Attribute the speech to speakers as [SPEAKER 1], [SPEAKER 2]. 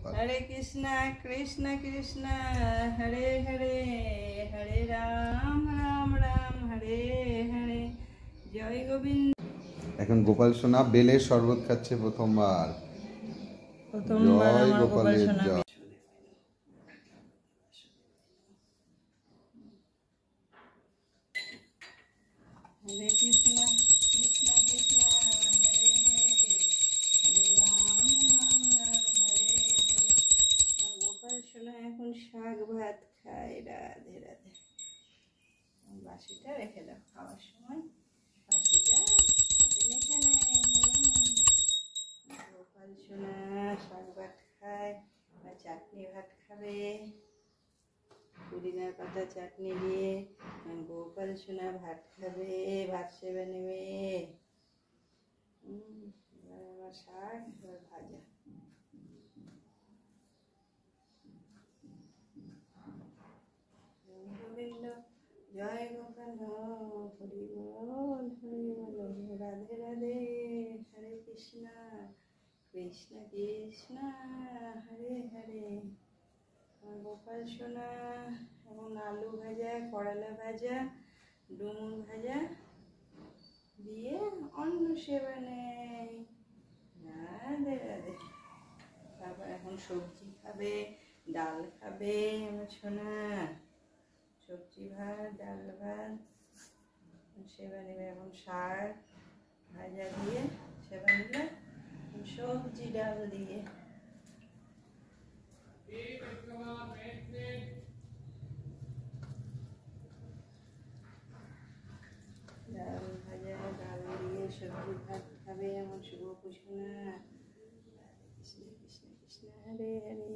[SPEAKER 1] हरे कृष्णा कृष्ण कृष्ण हरे हरे हरे राम राम राम हरे हरे जय गोविंद।
[SPEAKER 2] এখন গোপাল সোনা বেলের শরবত খাচ্ছে প্রথমবার। জয় গোপালের জয়।
[SPEAKER 1] हरे कृष्णा कृष्ण कृष्ण हरे हरे हरे राम राम राम हरे हरे। গোপাল সোনা এখন শাক ভাত খায়। রাধে রাধে। বাসিটা রেখে দাও, খাওয়ার সময় বাসিটা হাতে নিতে নেয়। গোপাল সোনা শাক ভাত খায় বা চাটনি ভাত খাবে, পুদিনার পাতা চাটনি দিয়ে গোপাল সোনা ভাত খাবে, ভাত সেবে নেবে। আমার শাক এবার ভাজা। গোবিন্দ জয় গোপাল হরি বল হরি বল। রাধে রাধে হরে কৃষ্ণ কৃষ্ণ কৃষ্ণ হরে হরে। গোপাল সোনা এবং আলু ভাজা, করলা ভাজা, ডুমুর ভাজা দিয়ে অন্ন সেবা নেয়। রাধে রাধে। তারপর এখন সবজি খাবে, ডাল খাবে। আমার সোনা সবজি ভাত, ডাল ভাত সেবা নেবে। এখন শাক ভাজা দিয়ে সেবা নিলে, সবজি ডাল দিয়ে। ডাল ভাজা, ডাল দিয়ে সবজি ভাত খাবে আমার শুভ সোনা। কৃষ্ণ কৃষ্ণ কৃষ্ণ হরে হরে।